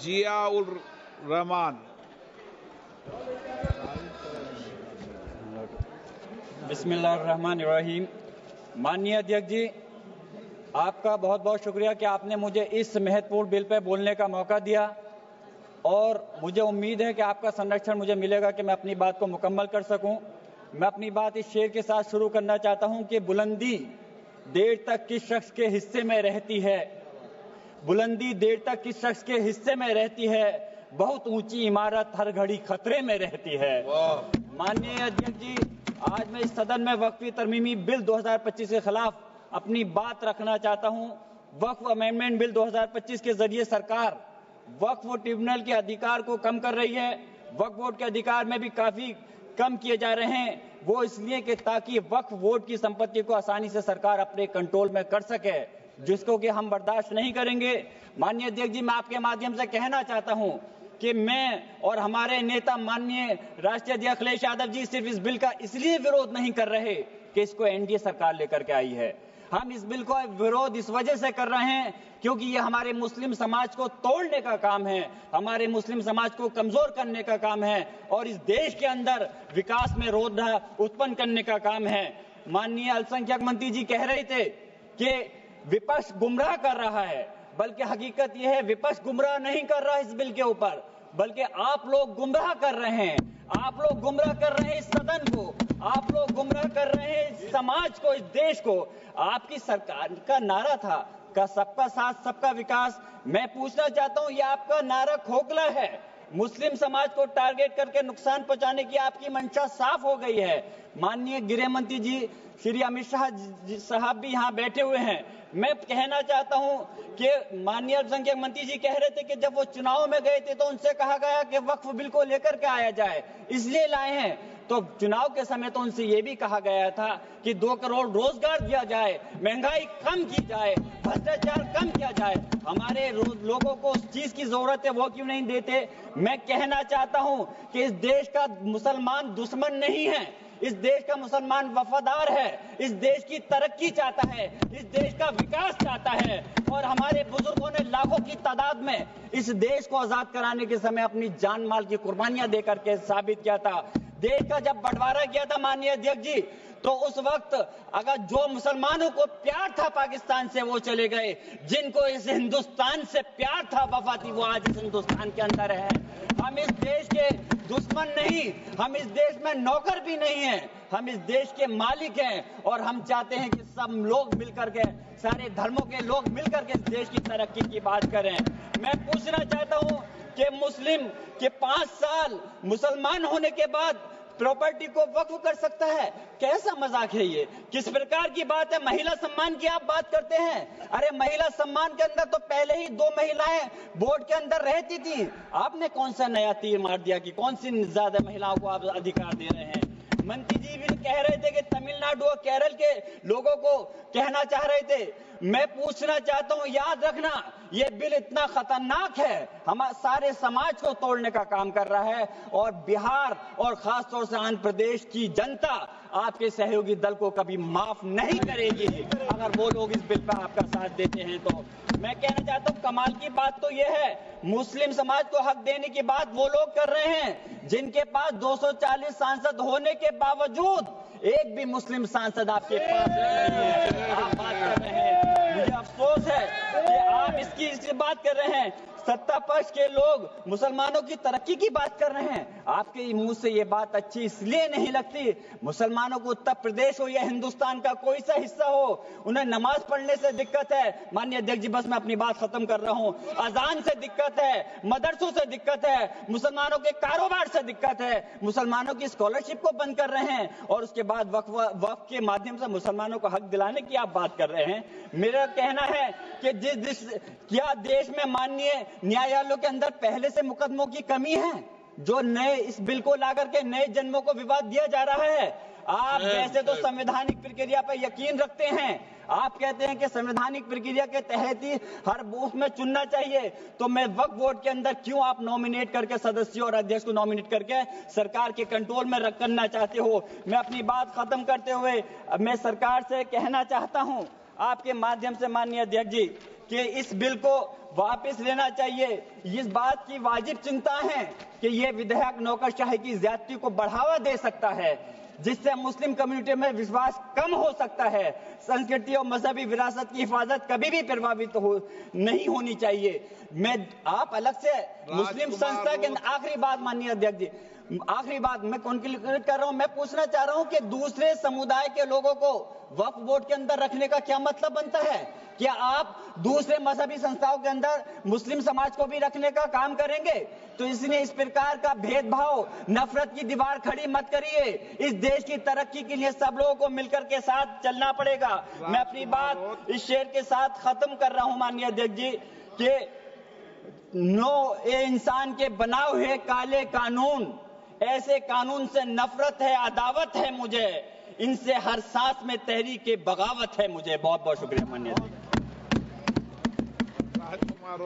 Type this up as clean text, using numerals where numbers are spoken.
जियाउर रहमान। बिस्मिल्लाहिर्रहमानिर्रहीम। माननीय अध्यक्ष जी, आपका बहुत बहुत शुक्रिया कि आपने मुझे इस महत्वपूर्ण बिल पर बोलने का मौका दिया और मुझे उम्मीद है कि आपका संरक्षण मुझे मिलेगा कि मैं अपनी बात को मुकम्मल कर सकूं। मैं अपनी बात इस शेर के साथ शुरू करना चाहता हूं कि बुलंदी देर तक किस शख्स के हिस्से में रहती है, बुलंदी देर तक किस शख्स के हिस्से में रहती है, बहुत ऊंची इमारत हर घड़ी खतरे में रहती है। माननीय अध्यक्ष जी, आज मैं इस सदन में वक्फी तरमीमी बिल 2025 के खिलाफ अपनी बात रखना चाहता हूं। वक्फ अमेंडमेंट बिल 2025 के जरिए सरकार वक्फ ट्रिब्यूनल के अधिकार को कम कर रही है। वक्फ बोर्ड के अधिकार में भी काफी कम किए जा रहे हैं। वो इसलिए कि ताकि वक्फ बोर्ड की संपत्ति को आसानी से सरकार अपने कंट्रोल में कर सके, जिसको कि हम बर्दाश्त नहीं करेंगे। माननीय अध्यक्ष जी, मैं आपके माध्यम से कहना चाहता हूं कि मैं और हमारे नेता माननीय राष्ट्रीय अध्यक्ष अखिलेश यादव जी सिर्फ इस बिल का इसलिए विरोध नहीं कर रहे कि इसको एनडीए सरकार लेकर के आई है। हम इस बिल को विरोध इस वजह से कर रहे हैं क्योंकि ये हमारे मुस्लिम समाज को तोड़ने का काम है, हमारे मुस्लिम समाज को कमजोर करने का काम है और इस देश के अंदर विकास में रोधा उत्पन्न करने का काम है। माननीय अल्पसंख्यक मंत्री जी कह रहे थे कि विपक्ष गुमराह कर रहा है, बल्कि हकीकत यह है विपक्ष गुमराह नहीं कर रहा इस बिल के ऊपर, बल्कि आप लोग गुमराह कर रहे हैं। आप लोग गुमराह कर रहे हैं इस सदन को, आप लोग गुमराह कर रहे हैं इस समाज को, इस देश को। आपकी सरकार का नारा था का सबका साथ सबका विकास। मैं पूछना चाहता हूं, यह आपका नारा खोखला है। मुस्लिम समाज को टारगेट करके नुकसान पहुंचाने की आपकी मंशा साफ हो गई है। माननीय गृह मंत्री जी श्री अमित शाह साहब भी यहाँ बैठे हुए हैं। मैं कहना चाहता हूं कि माननीय अल्पसंख्यक मंत्री जी कह रहे थे कि जब वो चुनाव में गए थे तो उनसे कहा गया कि वक्फ बिल को लेकर के आया जाए, इसलिए लाए हैं। तो चुनाव के समय तो उनसे ये भी कहा गया था कि 2 करोड़ रोजगार दिया जाए, महंगाई कम की जाए, भ्रष्टाचार कम किया जाए। हमारे लोगों को उस चीज की जरूरत है, वो क्यों नहीं देते? मैं कहना चाहता हूं कि इस देश का मुसलमान दुश्मन नहीं है, इस देश का मुसलमान वफादार है, इस देश की तरक्की चाहता है, इस देश का विकास चाहता है। और हमारे बुजुर्गों ने लाखों की तादाद में इस देश को आजाद कराने के समय अपनी जान माल की कुर्बानियां देकर के साबित किया था। देश का जब बंटवारा किया था माननीय अध्यक्ष जी, तो उस वक्त अगर जो मुसलमानों को प्यार था पाकिस्तान से वो चले गए, जिनको इस हिंदुस्तान से प्यार था, वफा थी, वो आज इस हिंदुस्तान के अंदर है। हम इस देश के दुश्मन नहीं, हम इस देश में नौकर भी नहीं हैं, हम इस देश के मालिक हैं और हम चाहते हैं कि सब लोग मिलकर के, सारे धर्मों के लोग मिलकर के इस देश की तरक्की की बात करें। मैं पूछना चाहता हूं कि मुस्लिम के 5 साल मुसलमान होने के बाद प्रॉपर्टी को वक्फ कर सकता है? कैसा मजाक है ये? किस प्रकार की बात है? महिला सम्मान की आप बात करते हैं। अरे महिला सम्मान के अंदर तो पहले ही 2 महिलाएं बोर्ड के अंदर रहती थी। आपने कौन सा नया तीर मार दिया कि कौन सी ज्यादा महिलाओं को आप अधिकार दे रहे हैं? मंत्री जी भी कह रहे थे कि तमिलनाडु और केरल के लोगों को कहना चाह रहे थे। मैं पूछना चाहता हूं, याद रखना, यह बिल इतना खतरनाक है, हमारे सारे समाज को तोड़ने का काम कर रहा है और बिहार और खासतौर से आंध्र प्रदेश की जनता आपके सहयोगी दल को कभी माफ नहीं करेगी अगर वो लोग इस बिल पर आपका साथ देते हैं। तो मैं कहना चाहता हूं, कमाल की बात तो यह है, मुस्लिम समाज को हक देने की बात वो लोग कर रहे हैं जिनके पास 240 सांसद होने के बावजूद एक भी मुस्लिम सांसद आपके पास नहीं है। आप बात कर रहे हैं, मुझे अफसोस है कि आप इसकी बात कर रहे हैं। सत्ता पक्ष के लोग मुसलमानों की तरक्की की बात कर रहे हैं। आपके मुंह से ये बात अच्छी इसलिए नहीं लगती, मुसलमानों को उत्तर प्रदेश हो या हिंदुस्तान का कोई सा हिस्सा हो, उन्हें नमाज पढ़ने से दिक्कत है। माननीय अध्यक्ष जी, बस मैं अपनी बात खत्म कर रहा हूं। अजान से दिक्कत है, मदरसों से दिक्कत है, मुसलमानों के कारोबार से दिक्कत है, मुसलमानों की स्कॉलरशिप को बंद कर रहे हैं और उसके बाद वक्फ के माध्यम से मुसलमानों को हक दिलाने की आप बात कर रहे हैं। मेरा कहना है कि क्या देश में माननीय न्यायालयों के अंदर पहले से मुकदमों की कमी है जो नए इस बिल को लाकर के नए जन्मों को विवाद दिया जा रहा है? आप वैसे तो संवैधानिक प्रक्रिया पर यकीन रखते हैं, आप कहते हैं कि संवैधानिक प्रक्रिया के तहत ही हर बूथ में चुनना चाहिए, तो मैं वक्फ बोर्ड के अंदर क्यों आप नॉमिनेट करके सदस्यों और अध्यक्ष को नॉमिनेट करके सरकार के कंट्रोल में करना चाहते हो? मैं अपनी बात खत्म करते हुए मैं सरकार से कहना चाहता हूं आपके माध्यम से माननीय अध्यक्ष जी कि इस बिल को वापस लेना चाहिए। इस बात की वाजिब चिंता है कि यह विधेयक नौकरशाही की ज्यादती को बढ़ावा दे सकता है, जिससे मुस्लिम कम्युनिटी में विश्वास कम हो सकता है। संस्कृति और मजहबी विरासत की हिफाजत कभी भी प्रभावित नहीं होनी चाहिए। आप अलग से मुस्लिम संस्था के अंदर, आखिरी बात माननीय अध्यक्ष जी, आखिरी बात मैं कंक्लूड कर रहा हूं। मैं पूछना चाह रहा हूं कि दूसरे समुदाय के लोगों को वक्फ बोर्ड के अंदर रखने का क्या मतलब बनता है? क्या आप दूसरे मजहबी संस्थाओं के अंदर मुस्लिम समाज को भी रखने का काम करेंगे? तो इसलिए इस प्रकार का भेदभाव, नफरत की दीवार खड़ी मत करिए। इस देश की तरक्की के लिए सब लोगों को मिलकर के साथ चलना पड़ेगा। मैं अपनी बात इस शेर के साथ खत्म कर रहा हूं माननीय अध्यक्ष जी कि ये इंसान के बनाए हुए काले कानून, ऐसे कानून से नफरत है, अदावत है मुझे, इनसे हर सांस में तहरीक बगावत है मुझे। बहुत बहुत शुक्रिया माननीय। राजकुमार